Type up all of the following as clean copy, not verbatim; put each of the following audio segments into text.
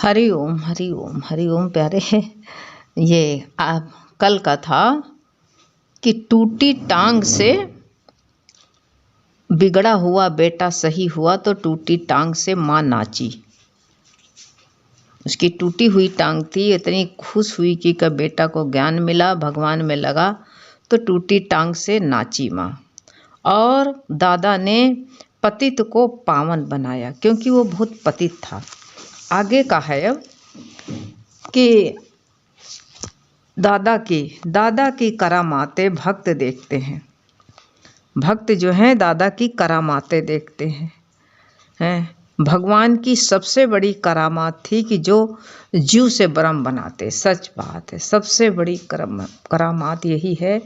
हरि ओम हरि ओम हरि ओम प्यारे। ये आप कल का था कि टूटी टांग से बिगड़ा हुआ बेटा सही हुआ तो टूटी टांग से माँ नाची। उसकी टूटी हुई टांग थी, इतनी खुश हुई कि बेटा को ज्ञान मिला, भगवान में लगा, तो टूटी टांग से नाची माँ। और दादा ने पतित को पावन बनाया क्योंकि वो बहुत पतित था। आगे का है अब कि दादा की करामातें भक्त देखते हैं। भक्त जो हैं दादा की करामातें देखते हैं। भगवान की सबसे बड़ी करामात थी कि जो जीव से ब्रह्म बनाते। सच बात है, सबसे बड़ी करामात यही है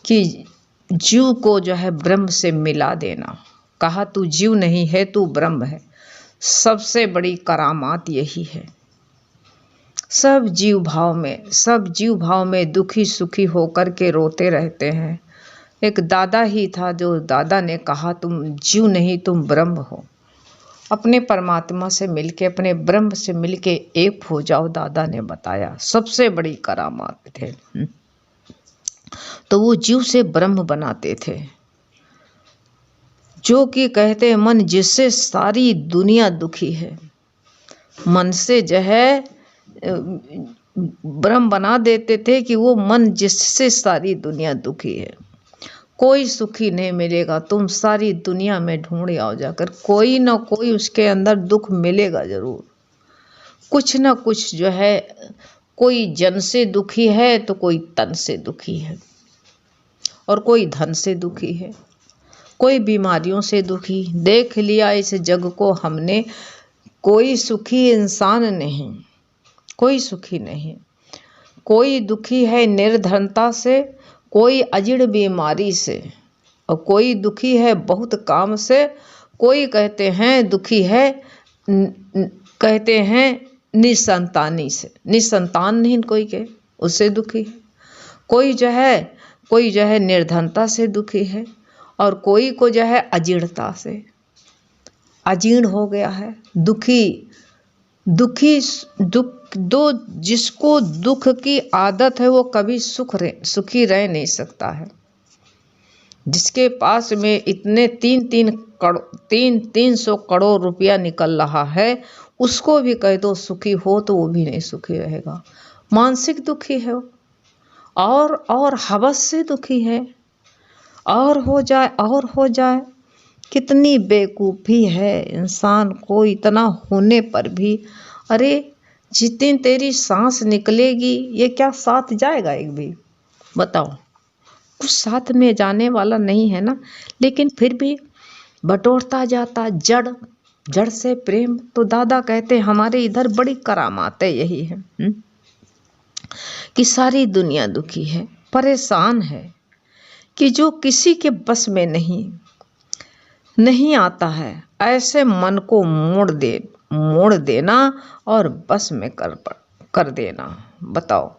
कि जीव को जो है ब्रह्म से मिला देना। कहा तू जीव नहीं है, तू ब्रह्म है। सबसे बड़ी करामात यही है। सब जीव भाव में दुखी सुखी होकर के रोते रहते हैं। एक दादा ही था जो दादा ने कहा तुम जीव नहीं, तुम ब्रह्म हो। अपने परमात्मा से मिलके, अपने ब्रह्म से मिलके एक हो जाओ, दादा ने बताया। सबसे बड़ी करामात थे। तो वो जीव से ब्रह्म बनाते थे, जो कि कहते हैं मन जिससे सारी दुनिया दुखी है। मन से जो है ब्रह्म बना देते थे कि वो मन जिससे सारी दुनिया दुखी है। कोई सुखी नहीं मिलेगा, तुम सारी दुनिया में ढूंढ आओ जाकर, कोई ना कोई उसके अंदर दुख मिलेगा जरूर। कुछ ना कुछ जो है, कोई जन से दुखी है तो कोई तन से दुखी है, और कोई धन से दुखी है, कोई बीमारियों से दुखी। देख लिया इस जग को हमने, कोई सुखी इंसान नहीं, कोई सुखी नहीं। कोई दुखी है निर्धनता से, कोई अजीर्ण बीमारी से, और कोई दुखी है बहुत काम से। कोई कहते हैं दुखी है कहते हैं निसंतानी से, निसंतान नहीं कोई के, उससे दुखी है। कोई जो है निर्धनता से दुखी है, और कोई को जो है अजीर्णता से, अजीर्ण हो गया है। दुखी दो जिसको दुख की आदत है वो कभी सुखी रह नहीं सकता है। जिसके पास में इतने 300 करोड़ रुपया निकल रहा है, उसको भी कह दो सुखी हो तो वो भी नहीं सुखी रहेगा। मानसिक दुखी है और हवस से दुखी है, और हो जाए। कितनी बेवकूफ़ी है इंसान को, इतना होने पर भी। अरे जितनी तेरी सांस निकलेगी, ये क्या साथ जाएगा एक भी? बताओ, कुछ साथ में जाने वाला नहीं है ना। लेकिन फिर भी बटोरता जाता जड़ से प्रेम। तो दादा कहते हमारे इधर बड़ी करामात है यही है कि सारी दुनिया दुखी है, परेशान है, कि जो किसी के बस में नहीं आता है, ऐसे मन को मोड़ देना और बस में कर देना। बताओ,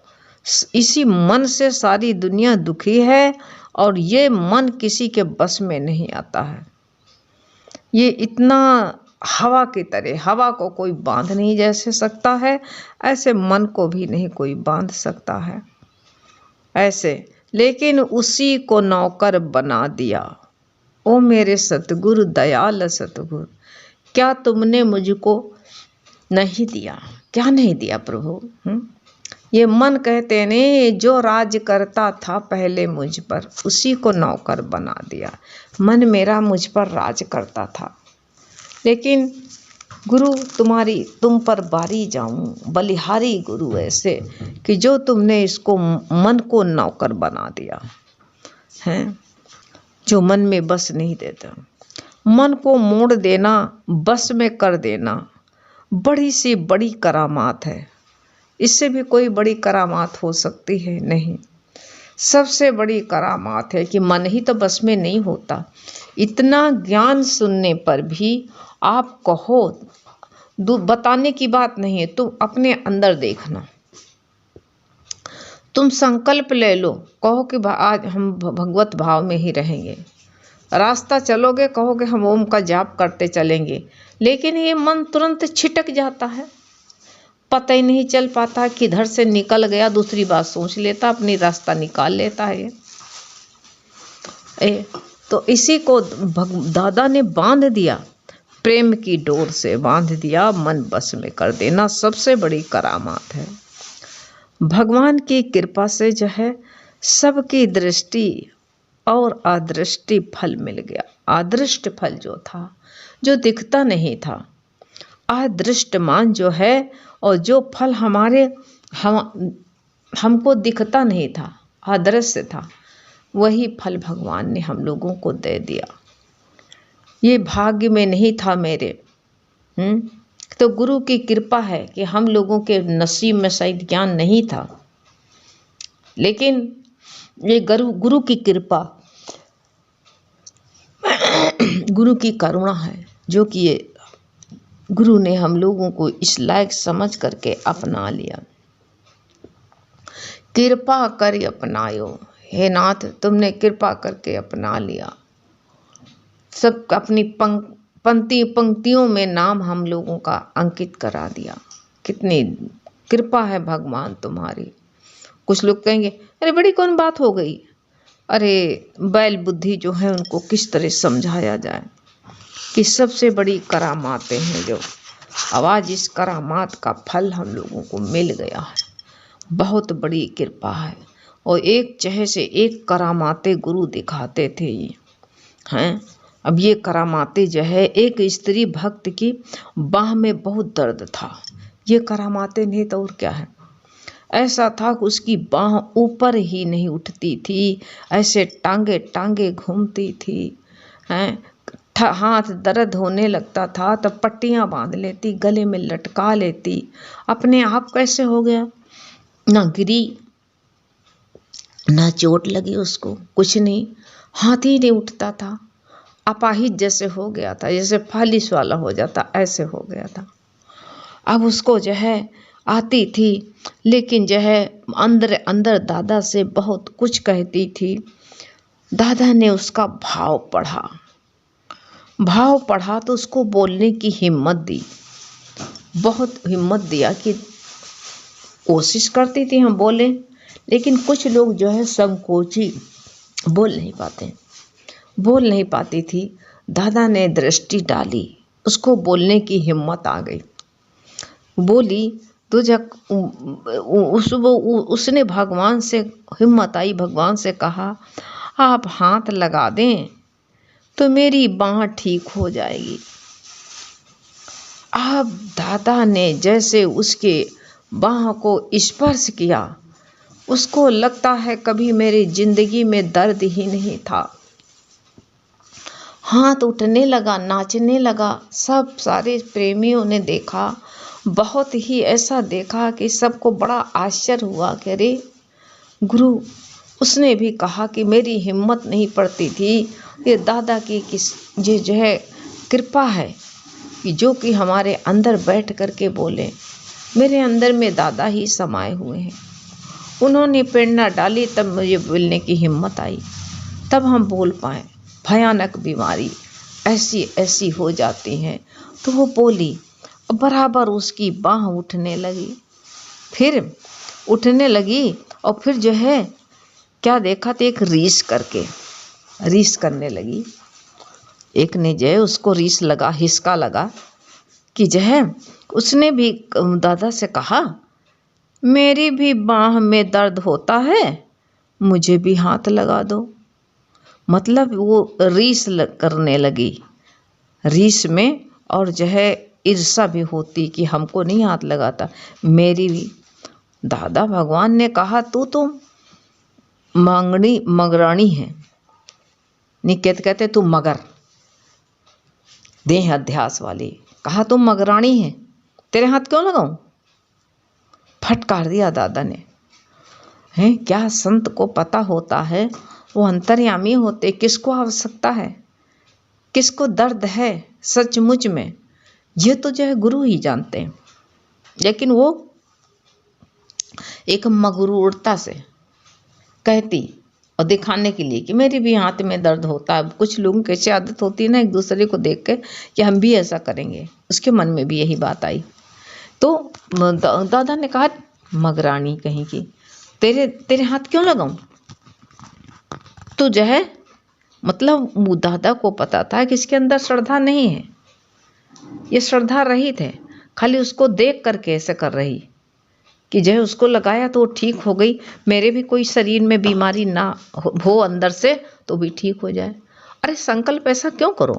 इसी मन से सारी दुनिया दुखी है, और ये मन किसी के बस में नहीं आता है। ये इतना हवा की तरह, हवा को कोई बांध नहीं जैसे सकता है, ऐसे मन को भी नहीं कोई बांध सकता है ऐसे। लेकिन उसी को नौकर बना दिया। ओ मेरे सतगुरु, दयाल सतगुरु, क्या तुमने मुझको नहीं दिया? क्या नहीं दिया प्रभु? ये मन कहते ने जो राज करता था पहले मुझ पर, उसी को नौकर बना दिया। मन मेरा मुझ पर राज करता था, लेकिन गुरु तुम पर बारी जाऊं, बलिहारी गुरु ऐसे कि जो तुमने इसको मन को नौकर बना दिया है, जो मन में बस नहीं देता। मन को मोड़ देना, बस में कर देना, बड़ी सी बड़ी करामात है। इससे भी कोई बड़ी करामात हो सकती है? नहीं। सबसे बड़ी करामात है कि मन ही तो बस में नहीं होता। इतना ज्ञान सुनने पर भी आप कहो, बताने की बात नहीं है, तुम अपने अंदर देखना। तुम संकल्प ले लो, कहो कि आज हम भगवत भाव में ही रहेंगे। रास्ता चलोगे, कहोगे हम ओम का जाप करते चलेंगे, लेकिन ये मन तुरंत छिटक जाता है। पता ही नहीं चल पाता, किधर से निकल गया, दूसरी बात सोच लेता, अपनी रास्ता निकाल लेता है। तो इसी को दादा ने बांध दिया, प्रेम की डोर से बांध दिया, मन बस में कर देना सबसे बड़ी करामात है। भगवान की कृपा से जो है सबकी दृष्टि और अदृष्टि फल मिल गया। अदृष्ट फल जो था, जो दिखता नहीं था, अदृष्टमान जो है, और जो फल हमको दिखता नहीं था, अदृश्य था, वही फल भगवान ने हम लोगों को दे दिया। ये भाग्य में नहीं था मेरे। तो गुरु की कृपा है कि हम लोगों के नसीब में शायद ज्ञान नहीं था, लेकिन ये गुरु की कृपा, गुरु की करुणा है, जो कि ये गुरु ने हम लोगों को इस लायक समझ करके अपना लिया। कृपा कर अपनायो, हे नाथ तुमने कृपा करके अपना लिया। सब अपनी पंक्तियों में नाम हम लोगों का अंकित करा दिया। कितनी कृपा है भगवान तुम्हारी। कुछ लोग कहेंगे अरे बड़ी कौन बात हो गई, अरे बैल बुद्धि जो है उनको किस तरह समझाया जाए कि सबसे बड़ी करामातें हैं जो। आवाज इस करामात का फल हम लोगों को मिल गया है, बहुत बड़ी कृपा है। और एक चहे से एक करामाते गुरु दिखाते थे ये हैं। अब ये करामाते जो है, एक स्त्री भक्त की बाह में बहुत दर्द था, ये करामाते नहीं तो और क्या है। ऐसा था कि उसकी बाह ऊपर ही नहीं उठती थी, ऐसे टांगे टांगे घूमती थी हैं। हाथ दर्द होने लगता था तो पट्टियां बांध लेती, गले में लटका लेती। अपने आप कैसे हो गया, ना गिरी ना चोट लगी उसको, कुछ नहीं, हाथ ही नहीं उठता था। अपाहिज जैसे हो गया था, जैसे फालिश वाला हो जाता, ऐसे हो गया था। अब उसको जो है आती थी, लेकिन जो है अंदर अंदर दादा से बहुत कुछ कहती थी। दादा ने उसका भाव पढ़ा तो उसको बोलने की हिम्मत दी, बहुत हिम्मत दिया कि कोशिश करती थी हम बोले, लेकिन कुछ लोग जो है संकोची बोल नहीं पाती थी। दादा ने दृष्टि डाली, उसको बोलने की हिम्मत आ गई, बोली तो जब उसने भगवान से हिम्मत आई, भगवान से कहा आप हाथ लगा दें तो मेरी बाँह ठीक हो जाएगी। अब दादा ने जैसे उसके बाँह को स्पर्श किया, उसको लगता है कभी मेरी जिंदगी में दर्द ही नहीं था। हाथ उठने लगा, नाचने लगा। सब सारे प्रेमियों ने देखा, बहुत ही ऐसा देखा कि सबको बड़ा आश्चर्य हुआ कि अरे गुरु। उसने भी कहा कि मेरी हिम्मत नहीं पड़ती थी, ये दादा की ये जो है कृपा है कि जो कि हमारे अंदर बैठ करके बोले। मेरे अंदर में दादा ही समाये हुए हैं, उन्होंने प्रेरणा डाली तब मुझे बोलने की हिम्मत आई, तब हम बोल पाए। भयानक बीमारी ऐसी ऐसी हो जाती हैं। तो वो बोली, बराबर उसकी बाँह उठने लगी, फिर उठने लगी। और फिर जो है क्या देखा तो एक रीस करने लगी। एक ने जो है उसको रीस लगा, हिसका लगा कि जो है उसने भी दादा से कहा मेरी भी बाँह में दर्द होता है, मुझे भी हाथ लगा दो। मतलब वो रीस करने लगी, रीस में और जो है ईर्षा भी होती कि हमको नहीं हाथ लगाता, मेरी भी। दादा भगवान ने कहा तू तो मगराणी है, निकेत कहते तू मगर, देह अध्यास वाली, कहा तुम मगराणी है, तेरे हाथ क्यों लगाऊं। फटकार दिया दादा ने। हैं क्या संत को पता होता है, वो अंतर्यामी होते, किसको आवश्यकता है, किसको दर्द है सचमुच में, ये तो जो है गुरु ही जानते हैं। लेकिन वो एक मगरूरता से कहती और दिखाने के लिए कि मेरी भी हाथ में दर्द होता है। कुछ लोगों की ऐसी आदत होती है ना, एक दूसरे को देख के कि हम भी ऐसा करेंगे, उसके मन में भी यही बात आई तो दादा ने कहा, मगरानी कहीं की, तेरे तेरे हाथ क्यों लगाऊं? तो जो है मतलब वो दादा को पता था कि इसके अंदर श्रद्धा नहीं है, ये श्रद्धा रहित है, खाली उसको देख करके ऐसे कर रही कि जो है उसको लगाया तो वो ठीक हो गई, मेरे भी कोई शरीर में बीमारी ना हो अंदर से तो भी ठीक हो जाए। अरे संकल्प ऐसा क्यों करो,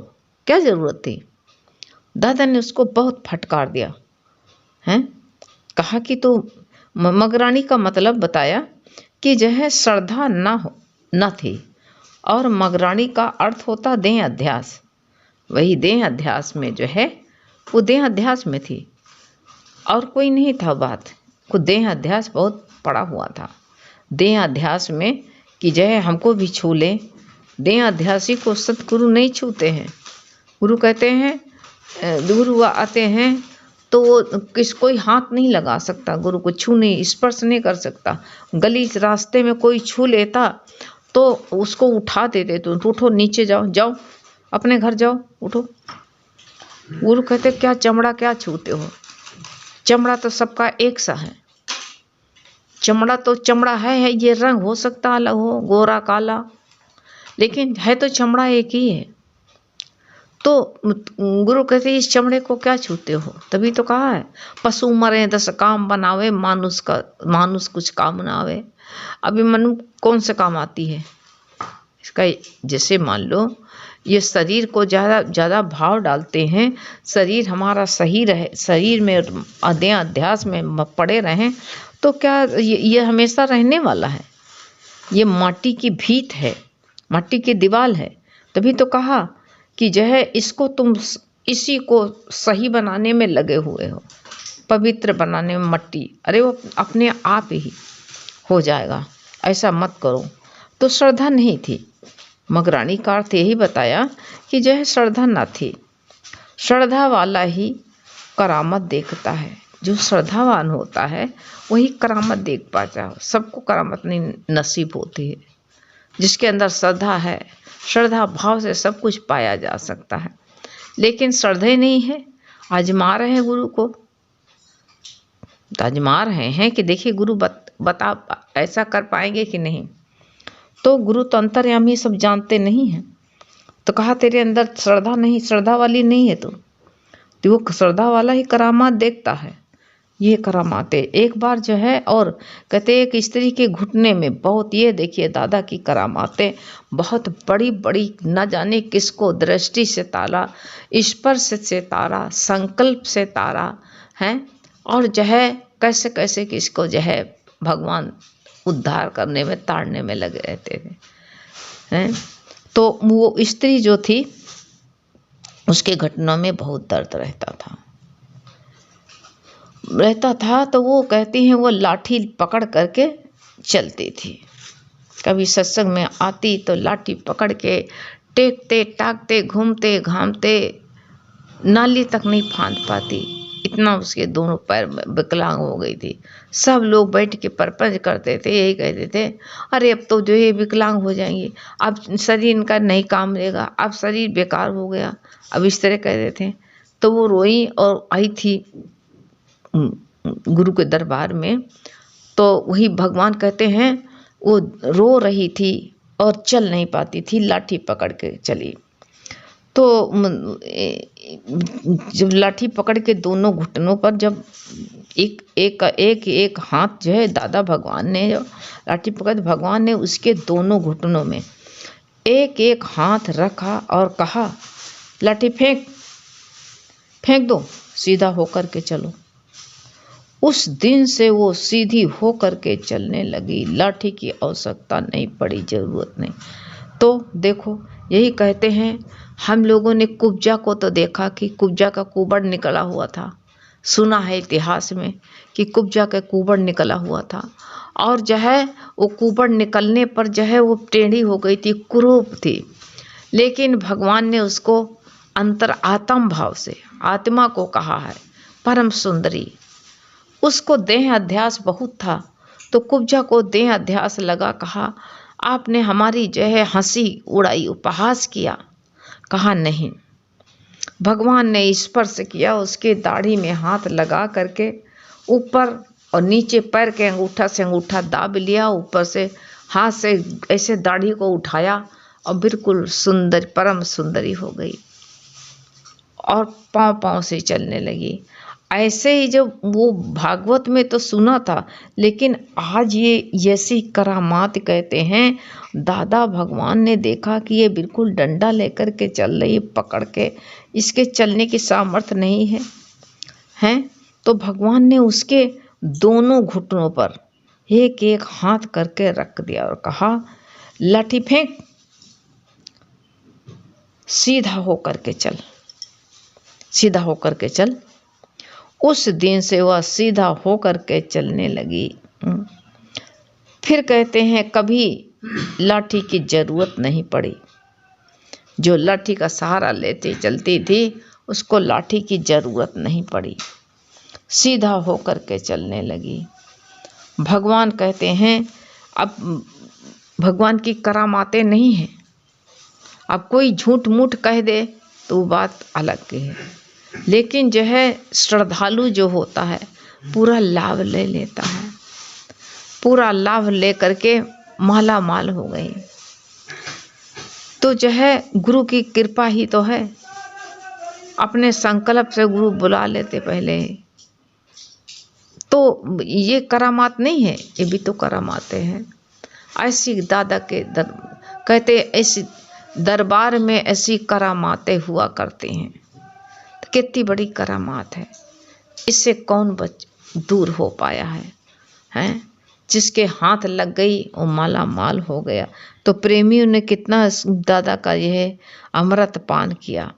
क्या ज़रूरत थी? दादा ने उसको बहुत फटकार दिया हैं, कहा कि तो मगरानी का मतलब बताया कि जो है श्रद्धा न थी, और मगरानी का अर्थ होता देह अध्यास। वही देह अध्यास में जो है वो देह अध्यास में थी और कोई नहीं था बात, को देह अध्यास बहुत पड़ा हुआ था। देह अध्यास में कि जो है हमको भी छू ले, देह अध्यासी को सतगुरु नहीं छूते हैं। गुरु कहते हैं, गुरु आते हैं तो वो कोई हाथ नहीं लगा सकता, गुरु को छू नहीं, स्पर्श नहीं कर सकता। गली रास्ते में कोई छू लेता तो उसको उठा देते, तो उठो नीचे जाओ, जाओ अपने घर जाओ, उठो। गुरु कहते क्या चमड़ा क्या छूते हो, चमड़ा तो सबका एक सा है, चमड़ा तो चमड़ा है, ये रंग हो सकता अलग हो, गोरा काला, लेकिन है तो चमड़ा एक ही है। तो गुरु कहते इस चमड़े को क्या छूते हो? तभी तो कहा है, पशु मरे 10 काम बनावे, मानुष कुछ काम ना आवे। अभी मनु कौन से काम आती है इसका? जैसे मान लो ये शरीर को ज़्यादा भाव डालते हैं, शरीर हमारा सही रहे, शरीर में अध्यास में पड़े रहें तो क्या ये हमेशा रहने वाला है? ये माटी की भीत है, माटी की दीवार है। तभी तो कहा कि जो है इसको तुम इसी को सही बनाने में लगे हुए हो, पवित्र बनाने में मट्टी, अरे वो अपने आप ही हो जाएगा, ऐसा मत करो। तो श्रद्धा नहीं थी। मगरानी का अर्थ यही बताया कि जो है श्रद्धा न थी। श्रद्धा वाला ही करामत देखता है, जो श्रद्धावान होता है वही करामत देख पाता है। सबको करामत नहीं नसीब होती है, जिसके अंदर श्रद्धा है, श्रद्धा भाव से सब कुछ पाया जा सकता है। लेकिन श्रद्धे नहीं है, आजमा रहे हैं गुरु को, आजमा रहे हैं कि देखिए गुरु बता ऐसा कर पाएंगे कि नहीं। तो गुरु तो अंतर्यामी सब जानते नहीं हैं। तो कहा तेरे अंदर श्रद्धा नहीं, श्रद्धा वाली नहीं है तो वो श्रद्धा वाला ही करामात देखता है। ये करामाते एक बार जो है, और कहते एक स्त्री के घुटने में बहुत, ये देखिए दादा की करामातें बहुत बड़ी बड़ी, न जाने किसको दृष्टि से तारा, स्पर्श से तारा, संकल्प से तारा है, और जो है कैसे कैसे किसको जो है भगवान उद्धार करने में, ताड़ने में लगे रहते थे हैं। तो वो स्त्री जो थी उसके घटनों में बहुत दर्द रहता था। तो वो कहती हैं वो लाठी पकड़ करके चलती थी। कभी सत्संग में आती तो लाठी पकड़ के टेकते टाकते घूमते घामते नाली तक नहीं फांद पाती, इतना उसके दोनों पैर विकलांग हो गई थी। सब लोग बैठ के परपंच करते थे, यही कहते थे अरे अब तो जो ये विकलांग हो जाएंगे, अब शरीर इनका नहीं काम लेगा, अब शरीर बेकार हो गया, अब इस तरह कहते थे। तो वो रोई और आई थी गुरु के दरबार में। तो वही भगवान कहते हैं वो रो रही थी और चल नहीं पाती थी, लाठी पकड़ के चली। तो जब लाठी पकड़ के दोनों घुटनों पर जब एक हाथ जो है दादा भगवान ने, जो लाठी पकड़ भगवान ने उसके दोनों घुटनों में एक एक हाथ रखा और कहा लाठी फेंक दो, सीधा होकर के चलो। उस दिन से वो सीधी होकर के चलने लगी, लाठी की आवश्यकता नहीं पड़ी, जरूरत नहीं। तो देखो यही कहते हैं, हम लोगों ने कुब्जा को तो देखा कि कुब्जा का कुबड़ निकला हुआ था, सुना है इतिहास में कि कुब्जा का कुबड़ निकला हुआ था, और जो है वो कुबड़ निकलने पर जो है वो टेढ़ी हो गई थी, कुरूप थी। लेकिन भगवान ने उसको अंतर आत्म भाव से आत्मा को कहा है परम सुंदरी। उसको देह अध्यास बहुत था तो कुब्जा को देह अध्यास लगा, कहा आपने हमारी जो है हंसी उड़ाई, उपहास किया। कहा नहीं, भगवान ने स्पर्श किया, उसके दाढ़ी में हाथ लगा करके ऊपर और नीचे पैर के अंगूठा से अंगूठा दाब लिया, ऊपर से हाथ से ऐसे दाढ़ी को उठाया और बिल्कुल सुंदर, परम सुंदरी हो गई और पाँव पाँव से चलने लगी। ऐसे ही जब वो भागवत में तो सुना था, लेकिन आज ये ऐसी करामात कहते हैं, दादा भगवान ने देखा कि ये बिल्कुल डंडा लेकर के चल रही, पकड़ के, इसके चलने की सामर्थ्य नहीं है हैं। तो भगवान ने उसके दोनों घुटनों पर एक एक हाथ करके रख दिया और कहा, लाठी फेंक, सीधा होकर के चल, सीधा होकर के चल। उस दिन से वह सीधा होकर के चलने लगी। फिर कहते हैं कभी लाठी की जरूरत नहीं पड़ी। जो लाठी का सहारा लेती चलती थी, उसको लाठी की जरूरत नहीं पड़ी, सीधा होकर के चलने लगी। भगवान कहते हैं, अब भगवान की करामातें नहीं हैं। अब कोई झूठ मूठ कह दे तो वो बात अलग की है, लेकिन जो है श्रद्धालु जो होता है पूरा लाभ ले लेता है, पूरा लाभ ले करके माला माल हो गई। तो जो है गुरु की कृपा ही तो है, अपने संकल्प से गुरु बुला लेते पहले। तो ये करामात नहीं है, ये भी तो करामाते हैं। ऐसी दादा के कहते ऐसी दरबार में ऐसी करामातें हुआ करते हैं, तो कितनी बड़ी करामात है। इससे कौन दूर हो पाया है, हैं? जिसके हाथ लग गई वो माला माल हो गया। तो प्रेमियों ने कितना दादा का यह अमृत पान किया,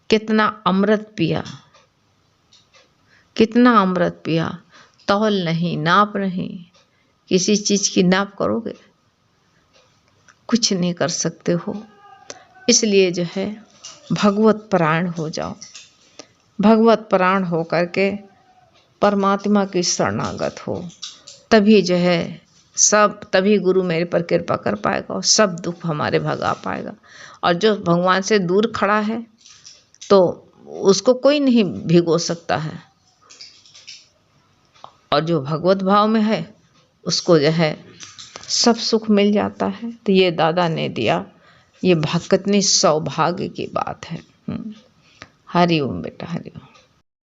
कितना अमृत पिया, कितना अमृत पिया। तौल नहीं, नाप नहीं, किसी चीज़ की नाप करोगे कुछ नहीं कर सकते हो। इसलिए जो है भगवत परायण हो जाओ, भगवत परायण हो करके परमात्मा की शरणागत हो, तभी जो है सब, तभी गुरु मेरे पर कृपा कर पाएगा और सब दुख हमारे भगा पाएगा। और जो भगवान से दूर खड़ा है तो उसको कोई नहीं भिगो सकता है, और जो भगवत भाव में है उसको जो है सब सुख मिल जाता है। तो ये दादा ने दिया, ये कितनी सौभाग्य की बात है। हरि ओम बेटा, हरि ओम।